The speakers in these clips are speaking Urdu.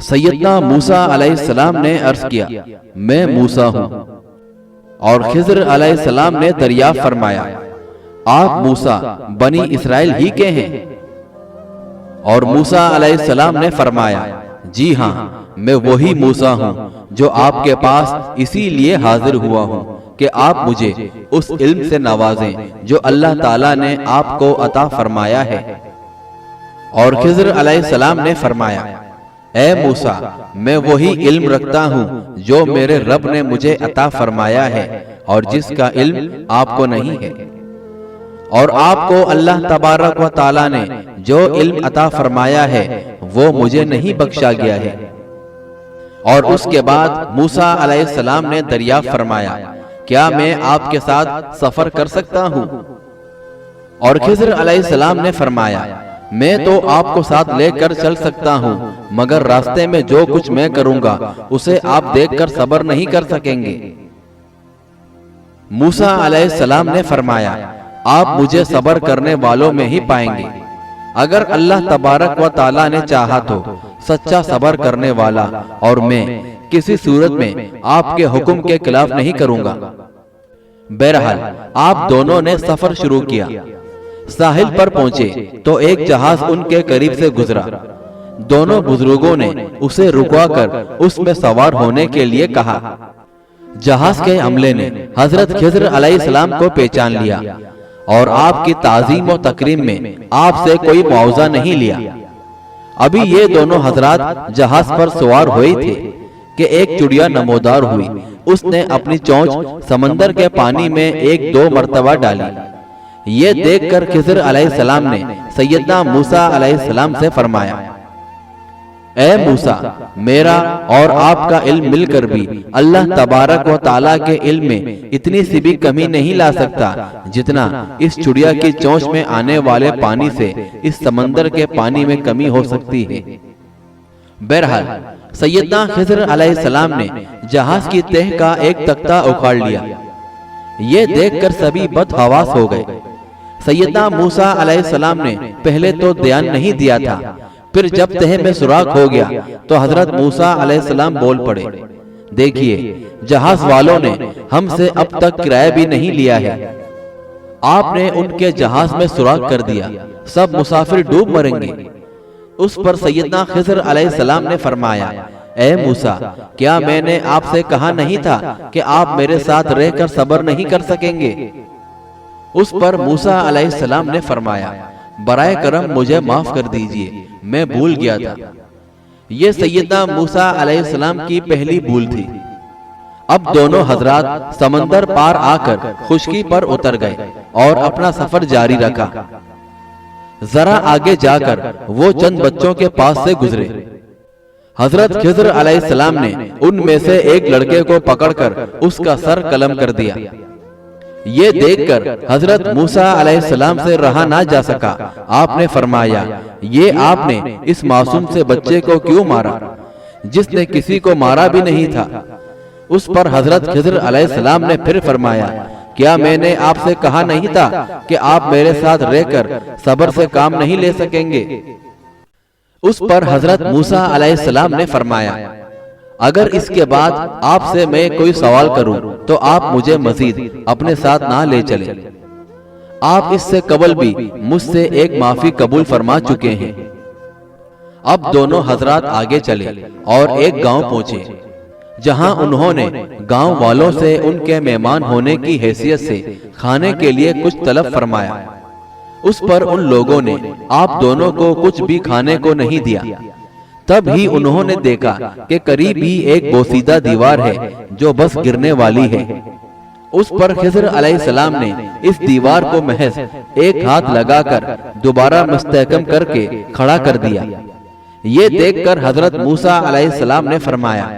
سیدنا موسیٰ علیہ السلام نے عرض کیا میں موسیٰ ہوں، اور خضر علیہ السلام نے دریافت فرمایا آپ موسیٰ بنی اسرائیل ہی کے ہیں؟ اور موسیٰ علیہ السلام نے فرمایا جی ہاں، میں وہی موسیٰ ہوں جو آپ کے پاس اسی لیے حاضر ہوا ہوں کہ آپ مجھے اس علم سے نوازیں جو اللہ تعالیٰ نے آپ کو عطا فرمایا ہے۔ اور خضر علیہ السلام نے فرمایا اے موسیٰ میں وہی علم رکھتا ہوں جو میرے رب نے مجھے عطا فرمایا ہے اور جس کا علم آپ کو نہیں ہے، اور آپ کو اللہ تبارک و تعالیٰ نے جو علم عطا فرمایا ہے وہ مجھے نہیں بخشا گیا ہے۔ اور اس کے بعد موسیٰ علیہ السلام نے دریافت فرمایا کیا میں آپ کے ساتھ سفر کر سکتا ہوں؟ اور خضر علیہ السلام نے فرمایا میں تو آپ کو ساتھ لے کر چل سکتا ہوں، مگر راستے میں جو کچھ میں کروں گا اسے آپ دیکھ کر صبر نہیں کر سکیں گے۔ موسیٰ علیہ السلام نے فرمایا آپ مجھے صبر کرنے والوں میں ہی پائیں گے، اگر اللہ تبارک و تعالیٰ نے چاہا تو سچا صبر کرنے والا، اور میں کسی صورت میں آپ کے حکم کے خلاف نہیں کروں گا۔ بہرحال آپ دونوں نے سفر شروع کیا۔ ساحل پر پہنچے تو ایک جہاز ان کے قریب سے گزرا۔ دونوں بزرگوں نے اسے رکوا کر اس میں سوار ہونے کے لیے کہا۔ جہاز کے عملے نے حضرت خضر علیہ السلام کو پہچان لیا اور آپ کی تعظیم و تکریم میں آپ سے کوئی معاوضہ نہیں لیا۔ ابھی یہ دونوں حضرات جہاز پر سوار ہوئے تھے کہ ایک چڑیا نمودار ہوئی۔ اس نے اپنی چونچ سمندر کے پانی میں ایک دو مرتبہ ڈالی۔ یہ دیکھ کر خضر علیہ السلام نے سیدنا موسیٰ علیہ السلام سے فرمایا اے موسیٰ میرا اور آپ کا علم مل کر بھی اللہ تبارک و تعالیٰ کے علم میں اتنی سی بھی کمی نہیں لا سکتا جتنا اس چڑیا کی چونچ میں آنے والے پانی سے اس سمندر کے پانی میں کمی ہو سکتی ہے۔ بہرحال سیدنا خضر علیہ السلام نے جہاز کی تہ کا ایک تختہ اکھاڑ لیا۔ یہ دیکھ کر سبھی بدحواس ہو گئے۔ سیدنا موسیٰ علیہ السلام نے پہلے تو دھیان نہیں دیا تھا، پھر جب تہ میں سوراخ ہو گیا تو حضرت موسیٰ علیہ السلام بول پڑے دیکھیے جہاز والوں نے ہم سے اب تک کرایہ بھی نہیں لیا ہے، آپ نے ان کے جہاز میں سوراخ کر دیا، سب مسافر ڈوب مریں گے۔ اس پر سیدنا خضر علیہ السلام نے فرمایا اے موسیٰ کیا میں نے آپ سے کہا نہیں تھا کہ آپ میرے ساتھ رہ کر صبر نہیں کر سکیں گے؟ اس پر موسیٰ علیہ السلام نے فرمایا برائے کرم مجھے معاف کر دیجئے، میں بھول گیا تھا۔ یہ سیدنا موسیٰ علیہ السلام کی پہلی بھول تھی۔ اب دونوں حضرات سمندر پار آ کر خشکی پر اتر گئے اور اپنا سفر جاری رکھا۔ ذرا آگے جا کر وہ چند بچوں کے پاس سے گزرے۔ حضرت خضر علیہ السلام نے ان میں سے ایک لڑکے کو پکڑ کر اس کا سر قلم کر دیا۔ یہ دیکھ کر حضرت موسیٰ علیہ السلام سے رہا نہ جا سکا۔ آپ نے فرمایا یہ آپ نے اس معصوم سے بچے کو کیوں مارا جس نے کسی کو مارا بھی نہیں تھا؟ اس پر حضرت خضر علیہ السلام نے پھر فرمایا کیا میں نے آپ سے کہا نہیں تھا کہ آپ میرے ساتھ رہ کر صبر سے کام نہیں لے سکیں گے؟ اس پر حضرت موسیٰ علیہ السلام نے فرمایا اگر اس کے بعد آپ سے میں کوئی سوال کروں تو آپ مجھے مزید اپنے ساتھ نہ لے چلیں۔ آپ اس سے قبل بھی مجھ سے ایک معافی قبول فرما چکے ہیں۔ اب دونوں حضرات آگے چلے اور ایک گاؤں پہنچے جہاں انہوں نے گاؤں والوں سے ان کے مہمان ہونے کی حیثیت سے کھانے کے لیے کچھ طلب فرمایا۔ اس پر ان لوگوں نے آپ دونوں کو کچھ بھی کھانے کو نہیں دیا۔ تب ہی انہوں نے دیکھا کہ قریب ہی ایک بوسیدہ دیوار ہے جو بس گرنے والی ہے۔ اس پر خضر علیہ السلام نے اس دیوار کو محض ایک ہاتھ لگا کر دوبارہ مستحکم کر کے کھڑا کر دیا۔ یہ دیکھ کر حضرت موسیٰ علیہ السلام نے فرمایا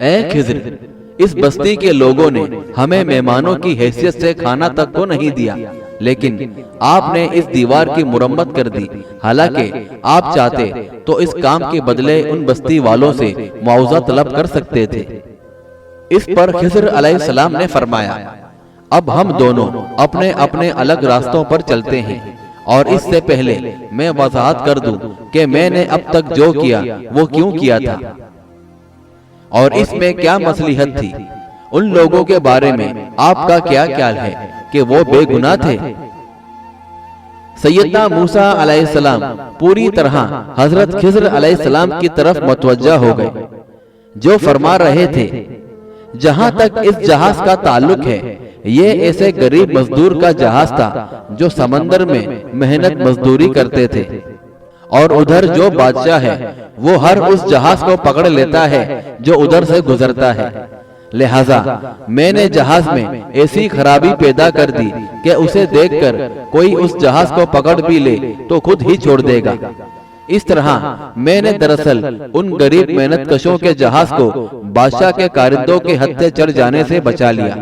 اے خضر اس بستی کے لوگوں نے ہمیں مہمانوں کی حیثیت سے کھانا تک کو نہیں دیا، لیکن آپ نے اس دیوار کی مرمت کر دی، حالانکہ آپ چاہتے تو اس کام کے بدلے ان بستی والوں سے معاوضہ طلب کر سکتے تھے۔ اس پر خضر علیہ السلام نے فرمایا اب ہم دونوں اپنے اپنے الگ راستوں پر چلتے ہیں، اور اس سے پہلے میں وضاحت کر دوں کہ میں نے اب تک جو کیا وہ کیوں کیا تھا اور اس میں کیا مصلحت تھی۔ ان لوگوں کے بارے میں آپ کا کیا خیال ہے کہ وہ بے گناہ تھے؟ سیدنا موسیٰ علیہ السلام پوری طرح حضرت خضر علیہ السلام کی طرف متوجہ ہو گئے، جو فرما رہے تھے، جہاں تک اس جہاز کا تعلق ہے، یہ ایسے غریب مزدور کا جہاز تھا جو سمندر میں محنت مزدوری کرتے تھے، اور ادھر جو بادشاہ ہے وہ ہر اس جہاز کو پکڑ لیتا ہے جو ادھر سے گزرتا ہے۔ لہذا میں نے جہاز میں ایسی خرابی پیدا کر دی کہ اسے دیکھ کر کوئی اس جہاز کو پکڑ بھی لے تو خود ہی چھوڑ دے گا۔ اس طرح میں نے دراصل ان غریب محنت کشوں کے جہاز کو بادشاہ کے کارندوں کے ہتھے چڑھ جانے سے بچا لیا۔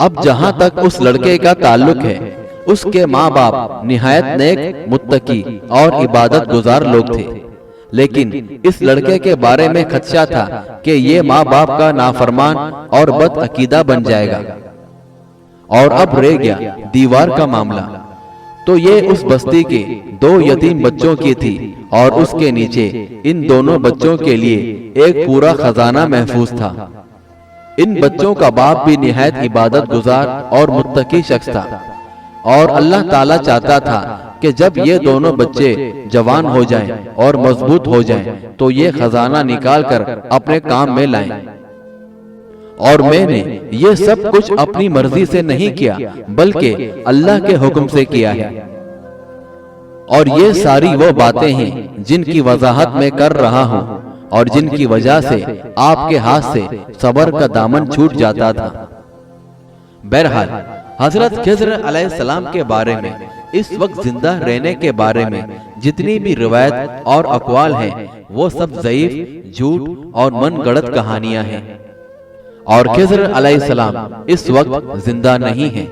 اب جہاں تک اس لڑکے کا تعلق ہے، اس کے ماں باپ نہایت نیک، متقی اور عبادت گزار لوگ تھے، لیکن اس لڑکے کے بارے میں خدشہ تھا کہ یہ ماں باپ کا نافرمان اور بد عقیدہ بن جائے گا۔ اور اب رہ گیا دیوار کا معاملہ، تو یہ اس بستی کے 2 یتیم بچوں کی تھی اور اس کے نیچے ان دونوں بچوں کے لیے ایک پورا خزانہ محفوظ تھا۔ ان بچوں کا باپ بھی نہایت عبادت گزار اور متقی شخص تھا، اور اللہ تعالیٰ چاہتا تھا کہ جب یہ دونوں بچے جوان ہو جائیں اور مضبوط ہو جائیں تو یہ خزانہ نکال کر اپنے کام میں لائیں۔ اور میں نے یہ سب کچھ اپنی مرضی سے نہیں کیا بلکہ اللہ کے حکم سے کیا ہے، اور یہ ساری وہ باتیں ہیں جن کی وضاحت میں کر رہا ہوں اور جن کی وجہ سے آپ کے ہاتھ سے صبر کا دامن چھوٹ جاتا تھا۔ بہرحال حضرت خضر علیہ السلام کے بارے میں اس وقت زندہ رہنے کے بارے میں جتنی بھی روایت اور اقوال ہیں وہ سب ضعیف، جھوٹ اور من گڑت کہانیاں ہیں، اور خضر علیہ السلام اس وقت زندہ نہیں ہیں۔